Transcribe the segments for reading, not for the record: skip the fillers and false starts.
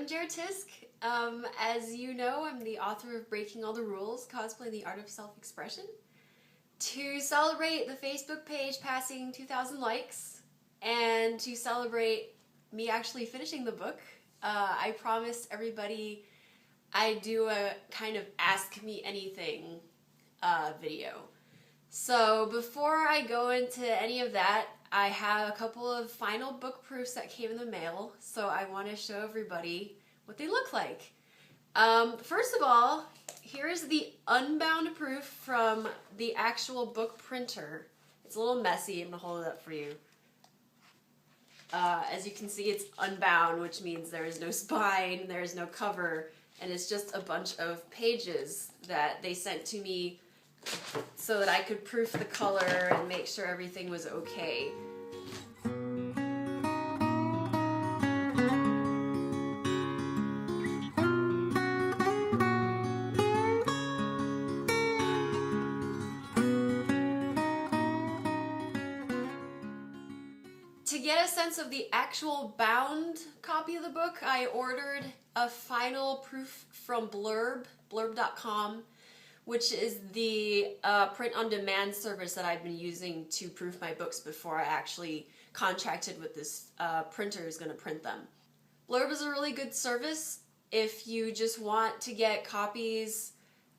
Jared Tisk. As you know, I'm the author of Breaking All the Rules, Cosplay the Art of Self-Expression. To celebrate the Facebook page passing 2,000 likes, and to celebrate me actually finishing the book, I promised everybody I'd do a kind of Ask Me Anything video. So before I go into any of that, I have a couple of final book proofs that came in the mail, so I want to show everybody what they look like. First of all, here's the unbound proof from the actual book printer. It's a little messy. I'm going to hold it up for you. As you can see, it's unbound, which means there is no spine, there is no cover, and it's just a bunch of pages that they sent to me so that I could proof the color and make sure everything was okay. To get a sense of the actual bound copy of the book, I ordered a final proof from blurb.com, which is the print-on-demand service that I've been using to proof my books before I actually contracted with this printer who's going to print them. Blurb is a really good service if you just want to get copies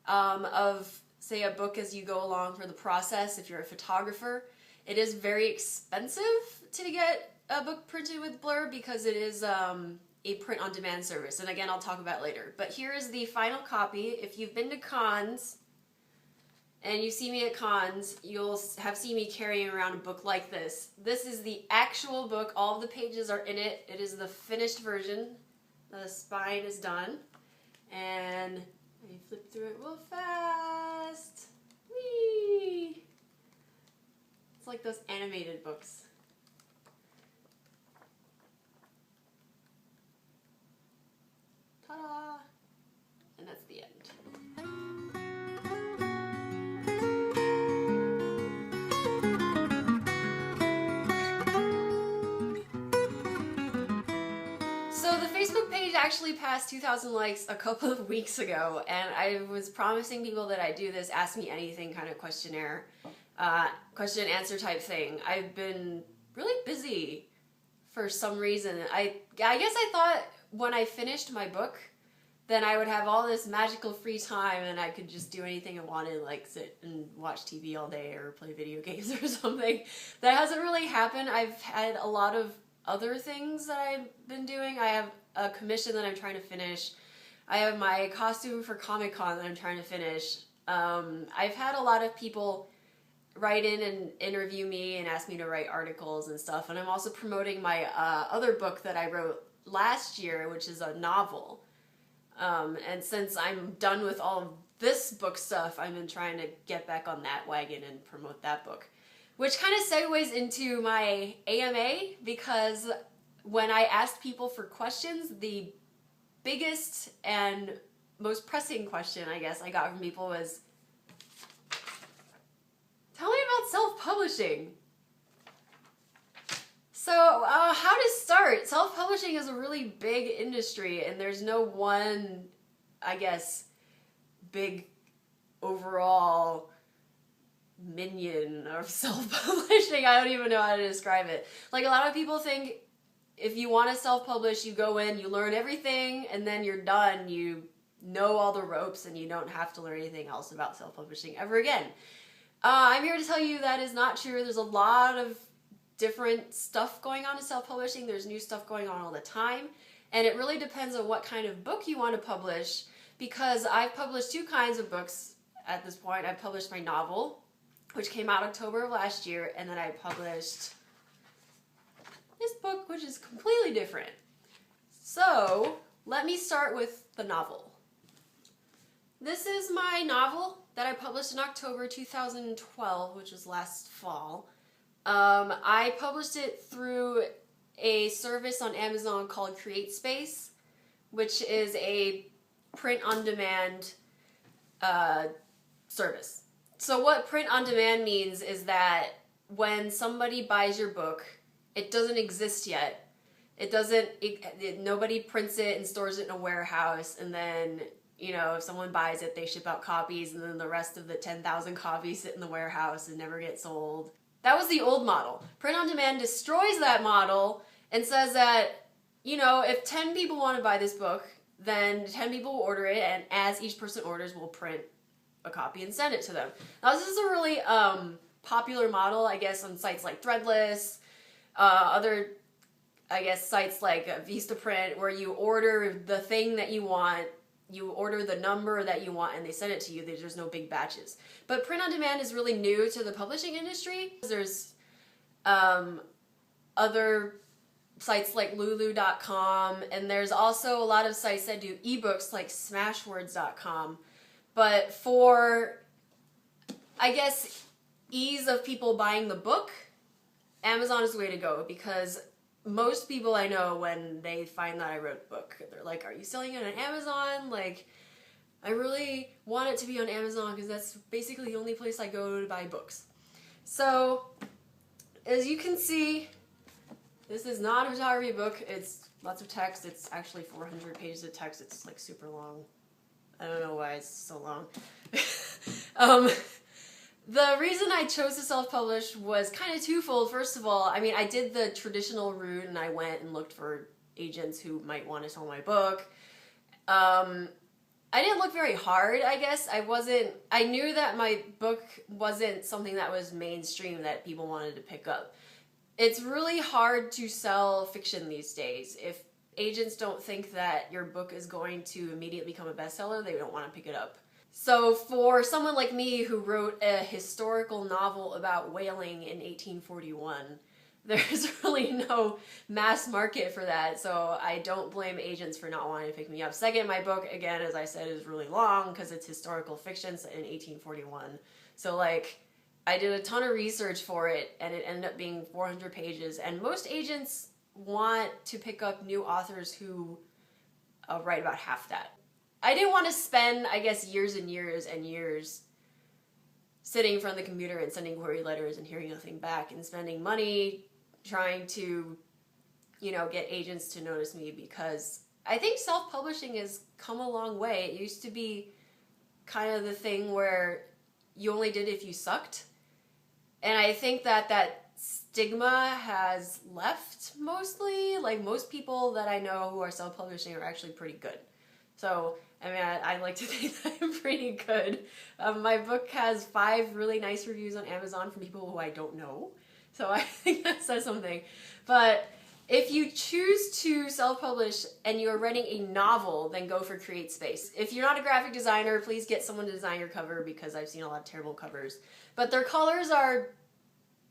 of, say, a book as you go along for the process. If you're a photographer, it is very expensive to get a book printed with Blurb because it is a print-on-demand service. And again, I'll talk about it later. But here is the final copy. If you've been to cons and you see me at cons, you'll have seen me carrying around a book like this. This is the actual book. All of the pages are in it. It is the finished version. The spine is done. And let me flip through it real fast. Whee! It's like those animated books. Ta-da! And that's the end. So the Facebook page actually passed 2,000 likes a couple of weeks ago, and I was promising people that I'd do this Ask Me Anything kind of questionnaire, question and answer type thing. I've been really busy for some reason. I guess I thought when I finished my book, then I would have all this magical free time and I could just do anything I wanted, like sit and watch TV all day or play video games or something. That hasn't really happened. I've had a lot of other things that I've been doing. I have a commission that I'm trying to finish. I have my costume for Comic-Con that I'm trying to finish. I've had a lot of people write in and interview me and ask me to write articles and stuff. And I'm also promoting my other book that I wrote last year, which is a novel. And since I'm done with all of this book stuff, I've been trying to get back on that wagon and promote that book. Which kind of segues into my AMA, because when I asked people for questions, the biggest and most pressing question, I guess, I got from people was, tell me about self-publishing. So, how to start? Self-publishing is a really big industry, and there's no one, I guess, big overall minion of self-publishing. I don't even know how to describe it. Like, a lot of people think if you want to self-publish, you go in, you learn everything, and then you're done. You know all the ropes, and you don't have to learn anything else about self-publishing ever again. I'm here to tell you that is not true. There's a lot of different stuff going on in self-publishing. There's new stuff going on all the time, and it really depends on what kind of book you want to publish, because I've published two kinds of books at this point. I published my novel, which came out October of last year, and then I published this book, which is completely different. So let me start with the novel. This is my novel that I published in October 2012, which was last fall. I published it through a service on Amazon called CreateSpace, which is a print-on-demand service. So what print-on-demand means is that when somebody buys your book, it doesn't exist yet It doesn't, nobody prints it and stores it in a warehouse, and then, you know, if someone buys it, they ship out copies, and then the rest of the 10,000 copies sit in the warehouse and never get sold. That was the old model. Print on demand destroys that model and says that, you know, if 10 people want to buy this book, then 10 people will order it, and as each person orders, we'll print a copy and send it to them. Now, this is a really popular model, I guess, on sites like Threadless, other, I guess, sites like Vistaprint, where you order the thing that you want, you order the number that you want, and they send it to you. There's no big batches. But print on demand is really new to the publishing industry. There's other sites like lulu.com, and there's also a lot of sites that do ebooks like smashwords.com. But for, I guess, ease of people buying the book, Amazon is the way to go, because most people I know, when they find that I wrote a book, they're like, are you selling it on Amazon? Like, I really want it to be on Amazon because that's basically the only place I go to buy books. So, as you can see, this is not a photography book. It's lots of text. It's actually 400 pages of text. It's like super long. I don't know why it's so long. The reason I chose to self-publish was kind of twofold. First of all, I mean, I did the traditional route, and I went and looked for agents who might want to sell my book. I didn't look very hard, I guess. I knew that my book wasn't something that was mainstream that people wanted to pick up. It's really hard to sell fiction these days. If agents don't think that your book is going to immediately become a bestseller, they don't want to pick it up. So for someone like me who wrote a historical novel about whaling in 1841, there's really no mass market for that, so I don't blame agents for not wanting to pick me up. Second, my book, again, as I said, is really long because it's historical fiction set in 1841. So, like, I did a ton of research for it, and it ended up being 400 pages, and most agents want to pick up new authors who write about half that. I didn't want to spend, I guess, years and years and years sitting in front of the computer and sending query letters and hearing nothing back, and spending money trying to, you know, get agents to notice me, because I think self-publishing has come a long way. It used to be kind of the thing where you only did it if you sucked. And I think that that stigma has left mostly. Like, most people that I know who are self-publishing are actually pretty good. So, I mean, I like to think that I'm pretty good. My book has 5 really nice reviews on Amazon from people who I don't know. So I think that says something. But if you choose to self-publish and you're writing a novel, then go for CreateSpace. If you're not a graphic designer, please get someone to design your cover, because I've seen a lot of terrible covers. But their colors are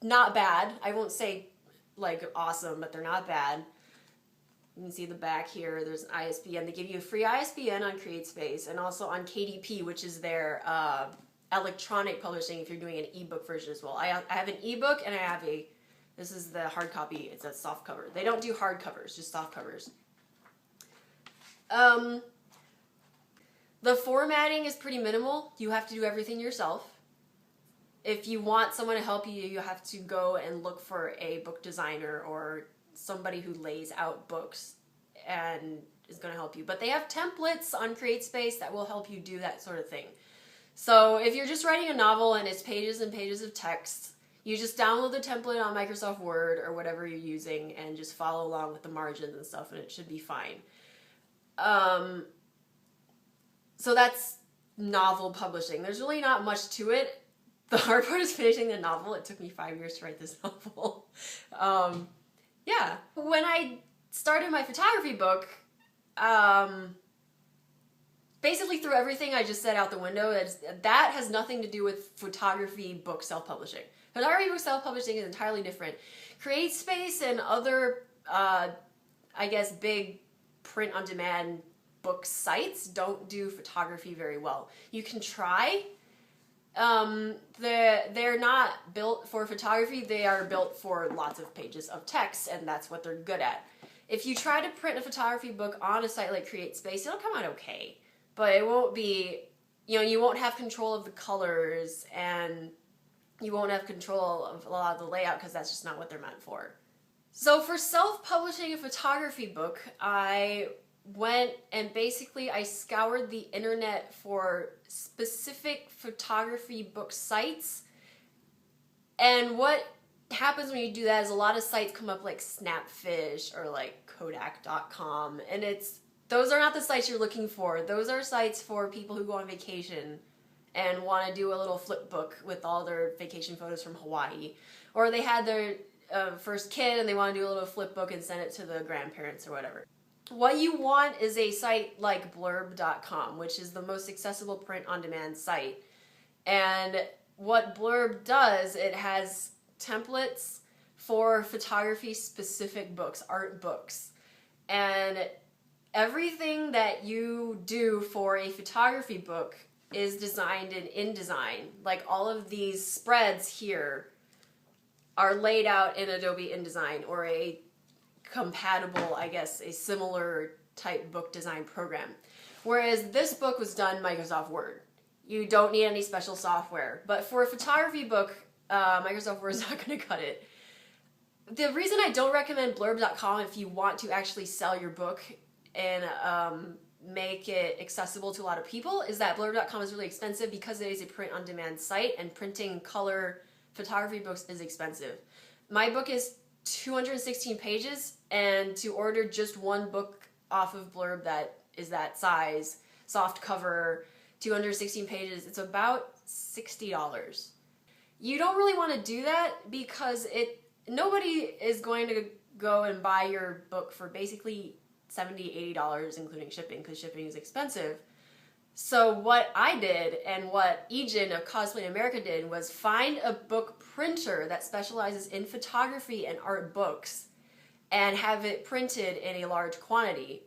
not bad. I won't say, like, awesome, but they're not bad. You can see the back here, there's an ISBN. They give you a free ISBN on CreateSpace, and also on KDP, which is their electronic publishing if you're doing an ebook version as well. I have an ebook, and I have this is the hard copy. It's a soft cover. They don't do hard covers, just soft covers. The formatting is pretty minimal. You have to do everything yourself. If you want someone to help you, you have to go and look for a book designer or somebody who lays out books and is going to help you. But they have templates on CreateSpace that will help you do that sort of thing. So if you're just writing a novel and it's pages and pages of text, you just download the template on Microsoft Word or whatever you're using and just follow along with the margins and stuff, and it should be fine. So that's novel publishing. There's really not much to it. The hard part is finishing the novel. It took me 5 years to write this novel. Yeah. When I started my photography book, basically threw everything I just said out the window. That has nothing to do with photography book self-publishing. Photography book self-publishing is entirely different. CreateSpace and other, I guess, big print-on-demand book sites don't do photography very well. You can try. They're not built for photography. They are built for lots of pages of text, and that's what they're good at. If you try to print a photography book on a site like CreateSpace, it'll come out okay, but it won't be, you won't have control of the colors, and you won't have control of a lot of the layout, because that's just not what they're meant for. So for self-publishing a photography book, I went and basically I scoured the internet for specific photography book sites. And what happens when you do that is a lot of sites come up like Snapfish or like Kodak.com, and those are not the sites you're looking for. Those are sites for people who go on vacation and want to do a little flip book with all their vacation photos from Hawaii, or they had their first kid and they want to do a little flip book and send it to the grandparents or whatever. What you want is a site like blurb.com, which is the most accessible print-on-demand site. And what Blurb does, it has templates for photography-specific books, art books. And everything that you do for a photography book is designed in InDesign. Like all of these spreads here are laid out in Adobe InDesign, or a compatible, I guess, a similar type book design program. Whereas this book was done Microsoft Word. You don't need any special software. But for a photography book, Microsoft Word is not going to cut it. The reason I don't recommend blurb.com if you want to actually sell your book and make it accessible to a lot of people is that blurb.com is really expensive because it is a print-on-demand site, and printing color photography books is expensive. My book is 216 pages, and to order just one book off of Blurb that is that size, soft cover, 216 pages, it's about $60. You don't really want to do that because nobody is going to go and buy your book for basically $70, $80, including shipping, because shipping is expensive. So what I did, and what Ejin of Cosplay in America did, was find a book printer that specializes in photography and art books and have it printed in a large quantity.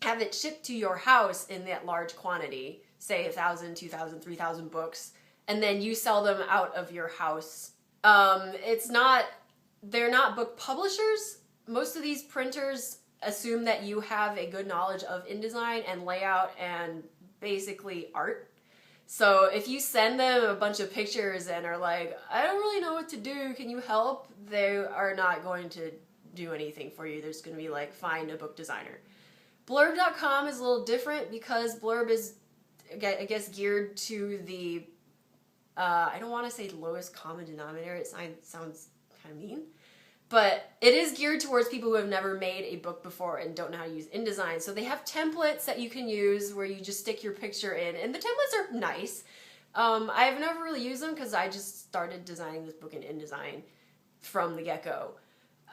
Have it shipped to your house in that large quantity, say 1,000, 2,000, 3,000 books, and then you sell them out of your house. They're not book publishers. Most of these printers assume that you have a good knowledge of InDesign and layout and basically art. So if you send them a bunch of pictures and are like, I don't really know what to do, can you help? They are not going to do anything for you. There's going to be like, find a book designer. Blurb.com is a little different because Blurb is, I guess, geared to the, I don't want to say lowest common denominator, it sounds kind of mean, but it is geared towards people who have never made a book before and don't know how to use InDesign. So they have templates that you can use where you just stick your picture in, and the templates are nice. I've never really used them because I just started designing this book in InDesign from the get-go.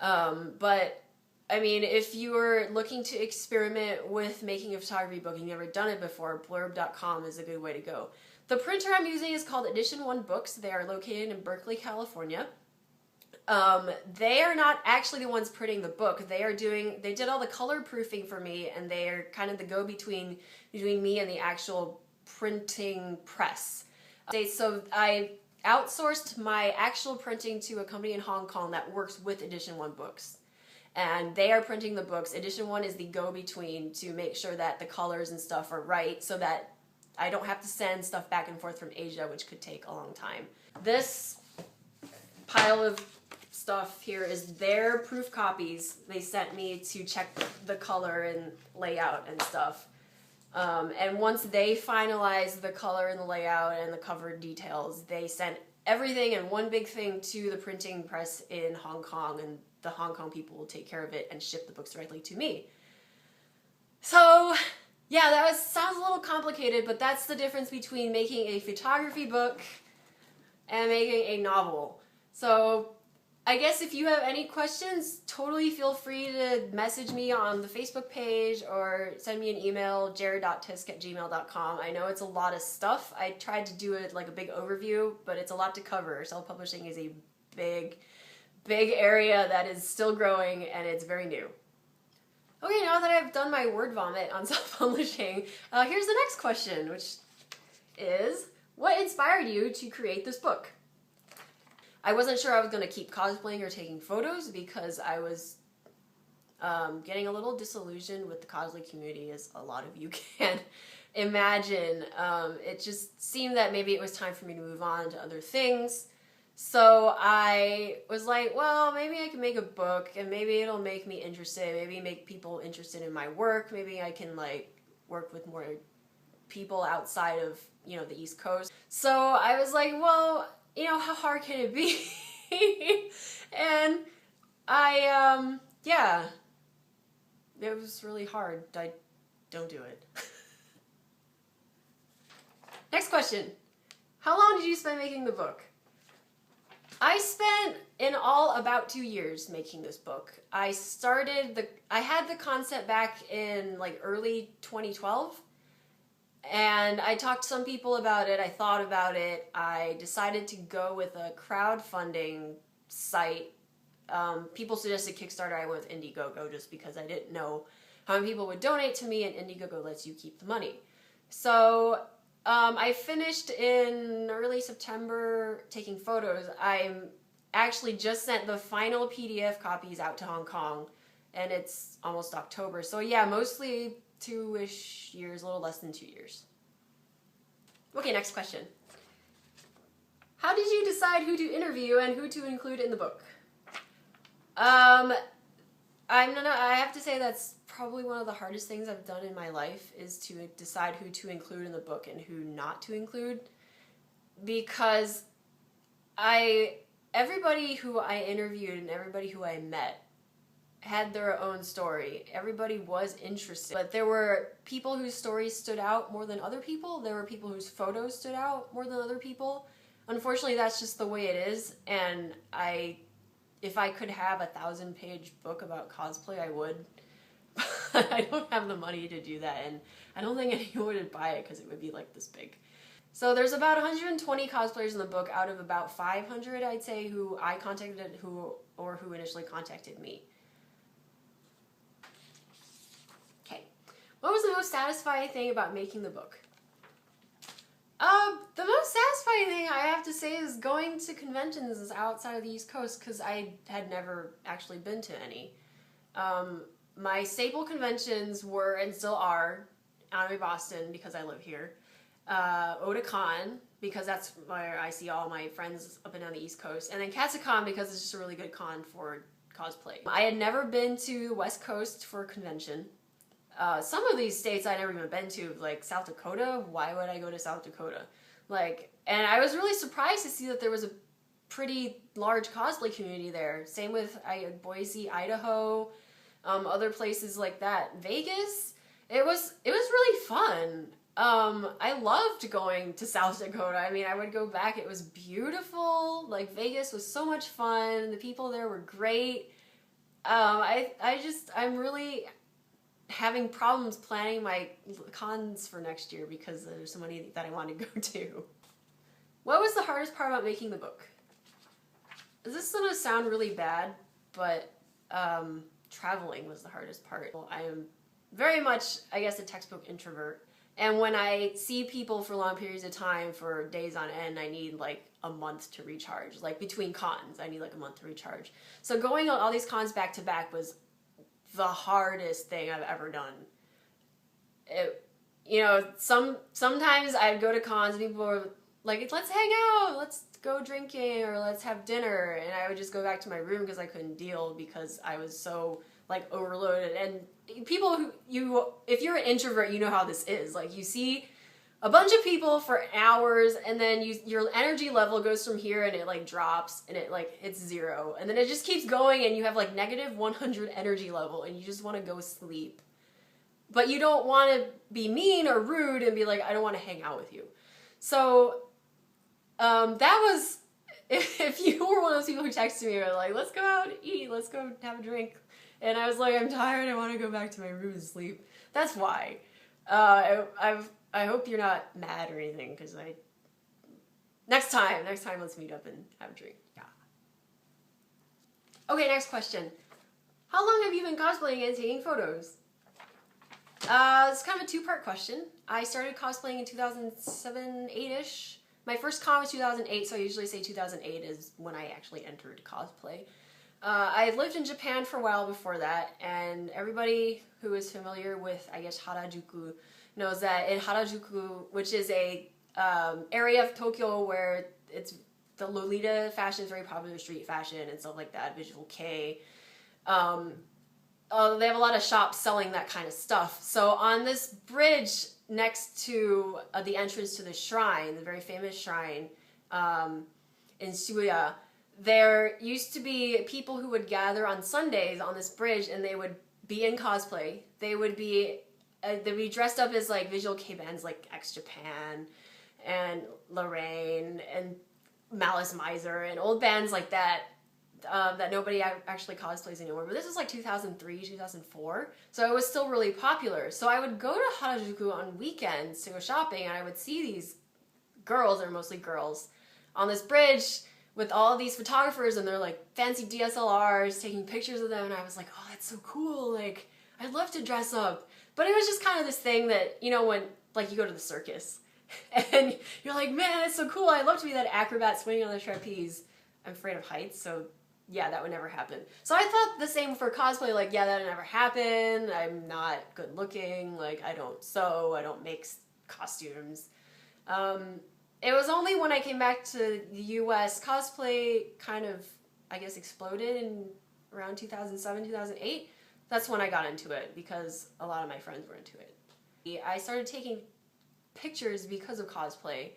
But I mean, if you are looking to experiment with making a photography book and you've never done it before, blurb.com is a good way to go. The printer I'm using is called Edition One Books. They are located in Berkeley, California. They are not actually the ones printing the book. They did all the color proofing for me, and they are kind of the go-between between me and the actual printing press. So I outsourced my actual printing to a company in Hong Kong that works with Edition One Books. And they are printing the books. Edition One is the go-between to make sure that the colors and stuff are right so that I don't have to send stuff back and forth from Asia, which could take a long time. This pile of stuff here is their proof copies. They sent me to check the color and layout and stuff. And once they finalized the color and the layout and the cover details, they sent everything in one big thing to the printing press in Hong Kong, and the Hong Kong people will take care of it and ship the books directly to me. So yeah, that sounds a little complicated, but that's the difference between making a photography book and making a novel. So I guess if you have any questions, totally feel free to message me on the Facebook page or send me an email, jared.tisk@gmail.com. I know it's a lot of stuff. I tried to do it like a big overview, but it's a lot to cover. Self-publishing is a big area that is still growing, and it's very new. Okay, now that I've done my word vomit on self-publishing, here's the next question, which is, what inspired you to create this book? I wasn't sure I was going to keep cosplaying or taking photos because I was getting a little disillusioned with the cosplay community, as a lot of you can imagine. It just seemed that maybe it was time for me to move on to other things. So I was like, well, maybe I can make a book and maybe it'll make me interested, maybe make people interested in my work, maybe I can like work with more people outside of, you know, the East Coast. So I was like, well, you know, how hard can it be? And yeah, it was really hard. I don't do it. Next question. How long did you spend making the book? I spent in all about 2 years making this book. I had the concept back in like early 2012, and I talked to some people about it. I thought about it. I decided to go with a crowdfunding site. People suggested Kickstarter. I went with Indiegogo just because I didn't know how many people would donate to me, and Indiegogo lets you keep the money. So I finished in early September taking photos. I'm actually just sent the final PDF copies out to Hong Kong, and it's almost October. So yeah, mostly 2-ish years, a little less than 2 years. Okay, next question. How did you decide who to interview and who to include in the book? I have to say that's probably one of the hardest things I've done in my life is to decide who to include in the book and who not to include, because everybody who I interviewed and everybody who I met had their own story. Everybody was interested, but there were people whose stories stood out more than other people. There were people whose photos stood out more than other people. Unfortunately, that's just the way it is, and if I could have a 1,000-page book about cosplay, I would. But I don't have the money to do that, and I don't think anyone would buy it because it would be like this big. So there's about 120 cosplayers in the book out of about 500, I'd say, who I contacted who initially contacted me. Okay. What was the most satisfying thing about making the book? The most satisfying thing I have to say is going to conventions outside of the East Coast, because I had never actually been to any. My staple conventions were, and still are, Anime Boston, because I live here, Otakon, because that's where I see all my friends up and down the East Coast, and then Katsucon, because it's just a really good con for cosplay. I had never been to the West Coast for a convention. Some of these states I never even been to, like South Dakota. Why would I go to South Dakota? And I was really surprised to see that there was a pretty large cosplay community there. Same with Boise, Idaho, other places like that. Vegas, it was really fun. I loved going to South Dakota. I mean, I would go back. It was beautiful. Like, Vegas was so much fun. The people there were great. I'm really having problems planning my cons for next year because there's so many that I want to go to. What was the hardest part about making the book? This is going to sound really bad, but traveling was the hardest part. I am very much, I guess, a textbook introvert. And when I see people for long periods of time, for days on end, I need like a month to recharge. Like, between cons, I need like a month to recharge. So going on all these cons back to back was the hardest thing I've ever done. Sometimes I'd go to cons and people were like, let's hang out, let's go drinking, or let's have dinner, and I would just go back to my room because I couldn't deal, because I was so like overloaded. And people if you're an introvert, you know how this is. Like, you see a bunch of people for hours, and then your energy level goes from here and it like drops, and it's 0, and then it just keeps going, and you have like negative 100 energy level, and you just want to go sleep, but you don't want to be mean or rude and be like, I don't want to hang out with you. So that was, if you were one of those people who texted me or were like, let's go out and eat, let's go have a drink, and I was like, I'm tired, I want to go back to my room and sleep, that's why. I hope you're not mad or anything, because next time, let's meet up and have a drink. Yeah. Okay, next question. How long have you been cosplaying and taking photos? It's kind of a two-part question. I started cosplaying in 2007, 8-ish. My first con was 2008, so I usually say 2008 is when I actually entered cosplay. I lived in Japan for a while before that, and everybody who is familiar with, I guess, Harajuku knows that in Harajuku, which is a area of Tokyo where it's the Lolita fashion is very popular, street fashion and stuff like that, Visual K. They have a lot of shops selling that kind of stuff. So on this bridge next to the entrance to the shrine, the very famous shrine in Shibuya, there used to be people who would gather on Sundays on this bridge, and they would be in cosplay. They'd be dressed up as like Visual K bands like X Japan and Lorraine and Malice Miser and old bands like that. That nobody actually cosplays anymore. But this was like 2003, 2004, so it was still really popular. So I would go to Harajuku on weekends to go shopping, and I would see these girls, or mostly girls, on this bridge with all of these photographers, and they're like fancy DSLRs taking pictures of them, and I was like, oh, that's so cool, like, I'd love to dress up. But it was just kind of this thing that, you know, when, like, you go to the circus, and you're like, man, it's so cool, I'd love to be that acrobat swinging on the trapeze. I'm afraid of heights, so yeah, that would never happen. So I thought the same for cosplay, like, yeah, that would never happen, I'm not good looking, like, I don't sew, I don't make costumes. It was only when I came back to the US, cosplay kind of, I guess, exploded in around 2007, 2008. That's when I got into it, because a lot of my friends were into it. I started taking pictures because of cosplay.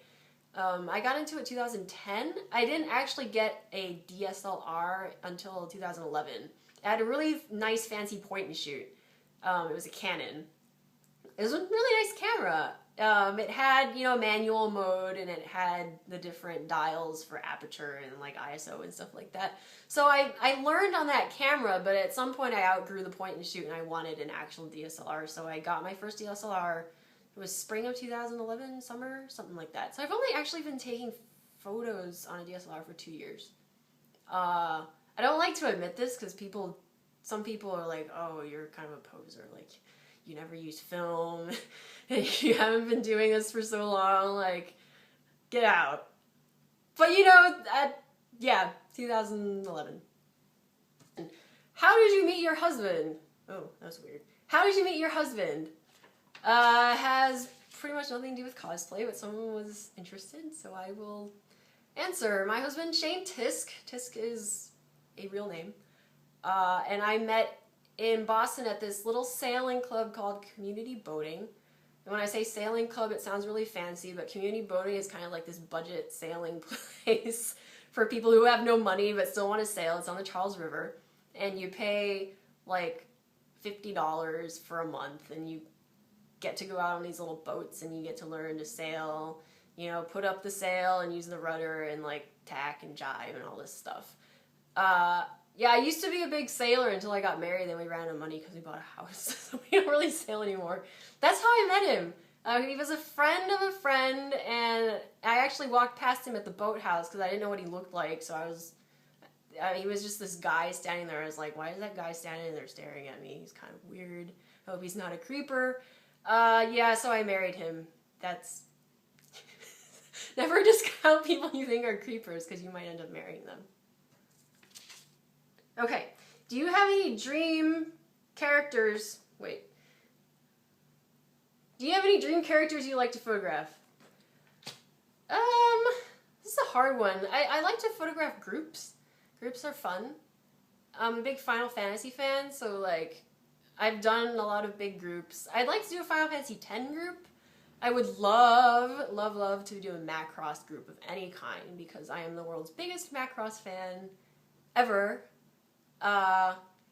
I got into it 2010. I didn't actually get a DSLR until 2011. I had a really nice fancy point and shoot. It was a Canon. It was a really nice camera. It had, you know, manual mode, and it had the different dials for aperture and like ISO and stuff like that. So I learned on that camera, but at some point I outgrew the point and shoot and I wanted an actual DSLR. So I got my first DSLR. It was spring of 2011, summer, something like that. So I've only actually been taking photos on a DSLR for 2 years. I don't like to admit this because some people are like, oh, you're kind of a poser, like, you never use film, you haven't been doing this for so long, like, get out. But you know, yeah, 2011. How did you meet your husband? Oh, that was weird. How did you meet your husband? Has pretty much nothing to do with cosplay, but someone was interested, so I will answer. My husband, Shane Tisk. Tisk is a real name. And I met in Boston at this little sailing club called Community Boating. And when I say sailing club, it sounds really fancy, but Community Boating is kind of like this budget sailing place for people who have no money but still want to sail. It's on the Charles River, and you pay like $50 for a month, and you get to go out on these little boats, and you get to learn to sail, you know, put up the sail and use the rudder and like tack and jibe and all this stuff. Yeah, I used to be a big sailor until I got married. Then we ran out of money because we bought a house, so we don't really sail anymore. That's how I met him. He was a friend of a friend, and I actually walked past him at the boathouse because I didn't know what he looked like. So he was just this guy standing there. I was like, why is that guy standing there staring at me? He's kind of weird. I hope he's not a creeper. Yeah, so I married him. That's never discount people you think are creepers because you might end up marrying them. Okay, do you have any dream characters? Wait. Do you have any dream characters you like to photograph? This is a hard one. I like to photograph groups. Groups are fun. I'm a big Final Fantasy fan, so like, I've done a lot of big groups. I'd like to do a Final Fantasy X group. I would love to do a Macross group of any kind because I am the world's biggest Macross fan ever.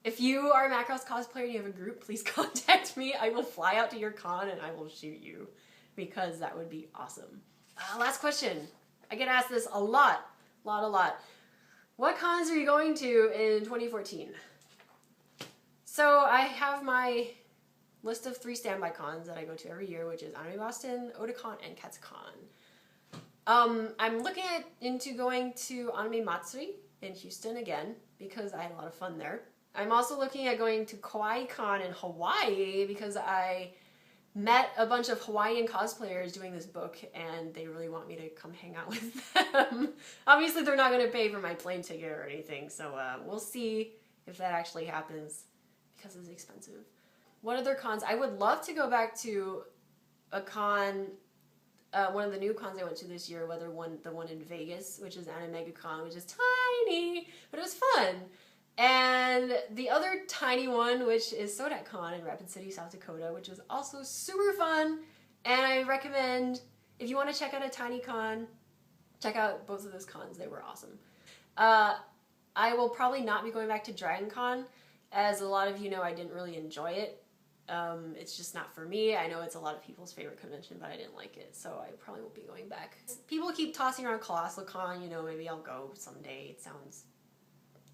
If you are a Macross cosplayer and you have a group, please contact me. I will fly out to your con and I will shoot you because that would be awesome. Last question. I get asked this a lot. What cons are you going to in 2014? So I have my list of 3 standby cons that I go to every year, which is Anime Boston, Otakon, and Katsucon. I'm looking into going to Anime Matsuri in Houston again because I had a lot of fun there. I'm also looking at going to KawaiiCon in Hawaii because I met a bunch of Hawaiian cosplayers doing this book and they really want me to come hang out with them. Obviously they're not going to pay for my plane ticket or anything, so we'll see if that actually happens because it's expensive. What other cons? I would love to go back to a con one of the new cons I went to this year, the one in Vegas, which is AnimegaCon, which is tiny, but it was fun. And the other tiny one, which is SodecCon in Rapid City, South Dakota, which was also super fun. And I recommend, if you want to check out a tiny con, check out both of those cons. They were awesome. I will probably not be going back to DragonCon. As a lot of you know, I didn't really enjoy it. It's just not for me. I know it's a lot of people's favorite convention, but I didn't like it, so I probably won't be going back. People keep tossing around ColossalCon, you know, maybe I'll go someday. It sounds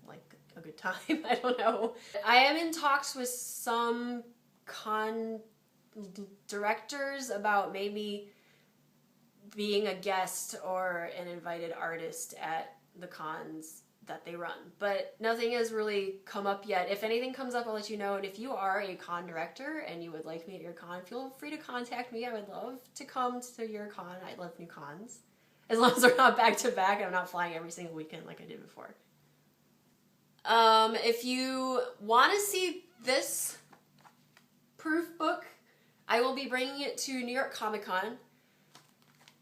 like a good time. I don't know. I am in talks with some con directors about maybe being a guest or an invited artist at the cons that they run, but nothing has really come up yet. If anything comes up, I'll let you know. And if you are a con director and you would like me at your con, feel free to contact me. I would love to come to your con. I love new cons, as long as they're not back to back and I'm not flying every single weekend like I did before. If you want to see this proof book, I will be bringing it to New York Comic Con,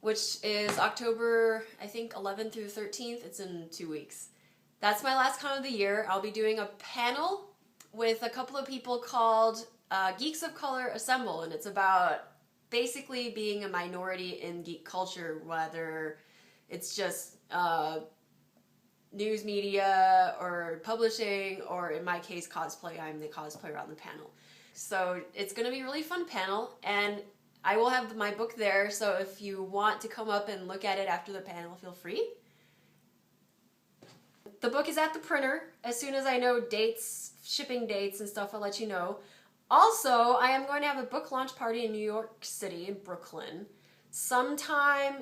which is October, I think, 11th through 13th. It's in 2 weeks. That's my last con of the year. I'll be doing a panel with a couple of people called Geeks of Color Assemble, and it's about basically being a minority in geek culture, whether it's just news media or publishing, or in my case, cosplay. I'm the cosplayer on the panel. So it's going to be a really fun panel, and I will have my book there, so if you want to come up and look at it after the panel, feel free. The book is at the printer. As soon as I know dates, shipping dates and stuff, I'll let you know. Also, I am going to have a book launch party in New York City, in Brooklyn, sometime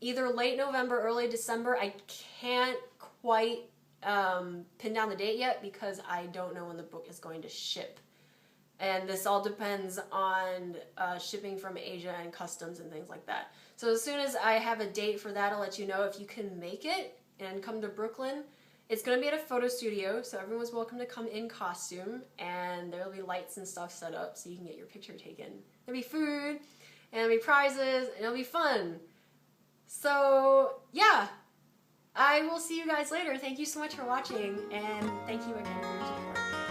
either late November, early December. I can't quite pin down the date yet because I don't know when the book is going to ship. And this all depends on shipping from Asia and customs and things like that. So as soon as I have a date for that, I'll let you know. If you can make it and come to Brooklyn, it's going to be at a photo studio, so everyone's welcome to come in costume, and there'll be lights and stuff set up so you can get your picture taken. There'll be food, and there'll be prizes, and it'll be fun. So, yeah, I will see you guys later. Thank you so much for watching, and thank you again for your support.